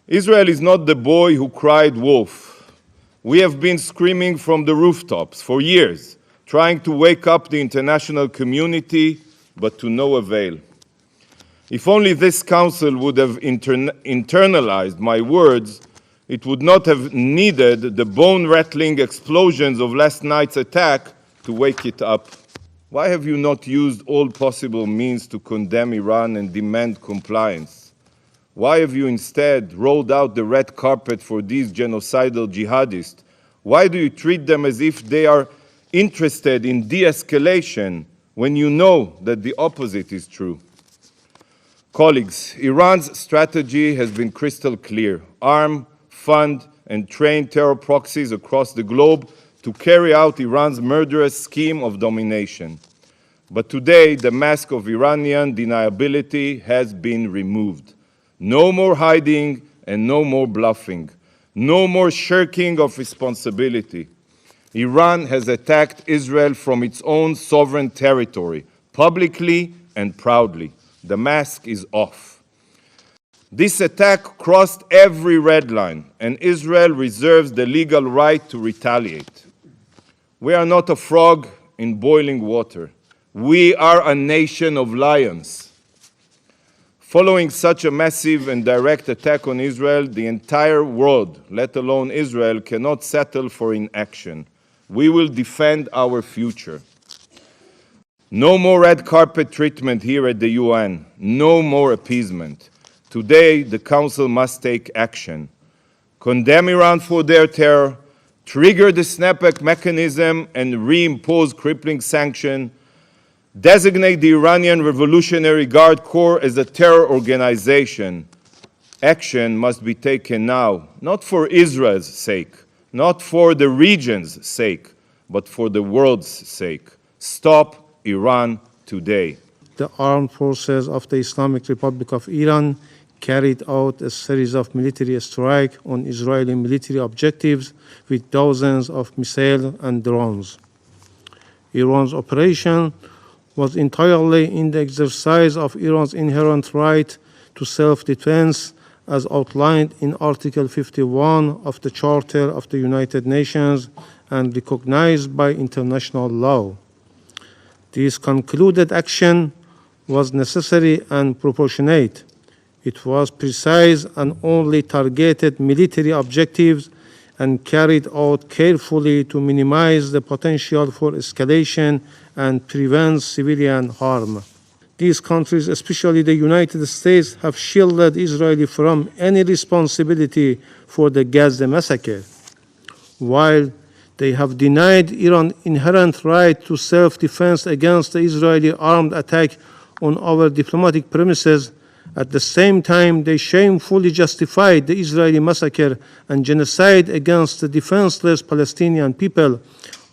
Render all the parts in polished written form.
Israel is not the boy who cried wolf. We have been screaming from the rooftops for years, trying to wake up the international community, but to no avail. If only this council would have internalized my words, it would not have needed the bone-rattling explosions of last night's attack to wake it up. Why have you not used all possible means to condemn Iran and demand compliance? Why have you instead rolled out the red carpet for these genocidal jihadists? Why do you treat them as if they are interested in de-escalation when you know that the opposite is true? Colleagues, Iran's strategy has been crystal clear: arm, fund, and train terror proxies across the globe to carry out Iran's murderous scheme of domination. But today, the mask of Iranian deniability has been removed. No more hiding and no more bluffing. No more shirking of responsibility. Iran has attacked Israel from its own sovereign territory, publicly and proudly. The mask is off. This attack crossed every red line, and Israel reserves the legal right to retaliate. We are not a frog in boiling water. We are a nation of lions. Following such a massive and direct attack on Israel, the entire world, let alone Israel, cannot settle for inaction. We will defend our future. No more red carpet treatment here at the UN. No more appeasement. Today, the Council must take action. Condemn Iran for their terror, trigger the snapback mechanism and reimpose crippling sanctions, designate the Iranian Revolutionary Guard Corps as a terror organization. Action must be taken now, not for Israel's sake, not for the region's sake, but for the world's sake. Stop Iran today. The armed forces of the Islamic Republic of Iran carried out a series of military strikes on Israeli military objectives with dozens of missiles and drones. Iran's operation was entirely in the exercise of Iran's inherent right to self-defense as outlined in Article 51 of the Charter of the United Nations and recognized by international law. This concluded action was necessary and proportionate. It was precise and only targeted military objectives and carried out carefully to minimize the potential for escalation and prevent civilian harm. These countries, especially the United States, have shielded Israel from any responsibility for the Gaza massacre, while they have denied Iran inherent right to self-defense against the Israeli armed attack on our diplomatic premises. At the same time, they shamefully justified the Israeli massacre and genocide against the defenseless Palestinian people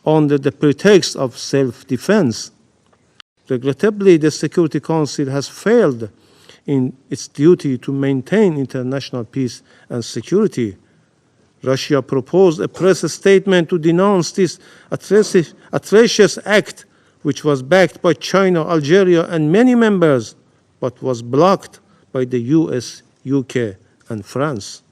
under the pretext of self-defense. Regrettably, the Security Council has failed in its duty to maintain international peace and security. Russia proposed a press statement to denounce this atrocious act, which was backed by China, Algeria, and many members, but was blocked by the US, UK, and France.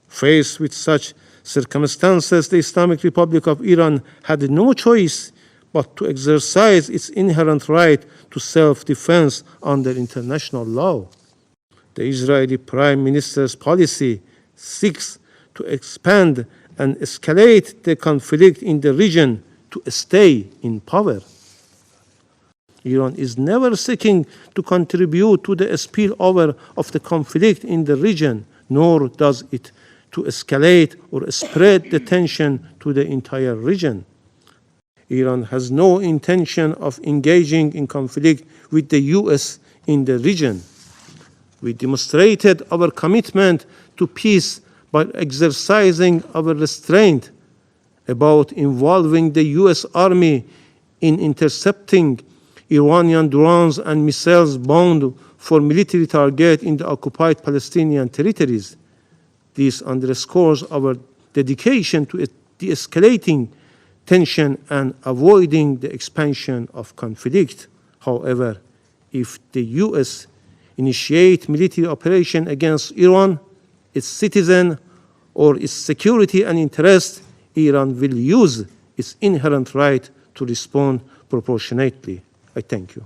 Faced with such circumstances, the Islamic Republic of Iran had no choice but to exercise its inherent right to self-defense under international law. The Israeli Prime Minister's policy seeks to expand and escalate the conflict in the region to stay in power. Iran is never seeking to contribute to the spillover of the conflict in the region, nor does it to escalate or spread the tension to the entire region. Iran has no intention of engaging in conflict with the US in the region. We demonstrated our commitment to peace by exercising our restraint about involving the US Army in intercepting Iranian drones and missiles bound for military targets in the occupied Palestinian territories. This underscores our dedication to de-escalating tension and avoiding the expansion of conflict. However, if the US initiate military operation against Iran, its citizen or its security and interest, Iran will use its inherent right to respond proportionately. I thank you.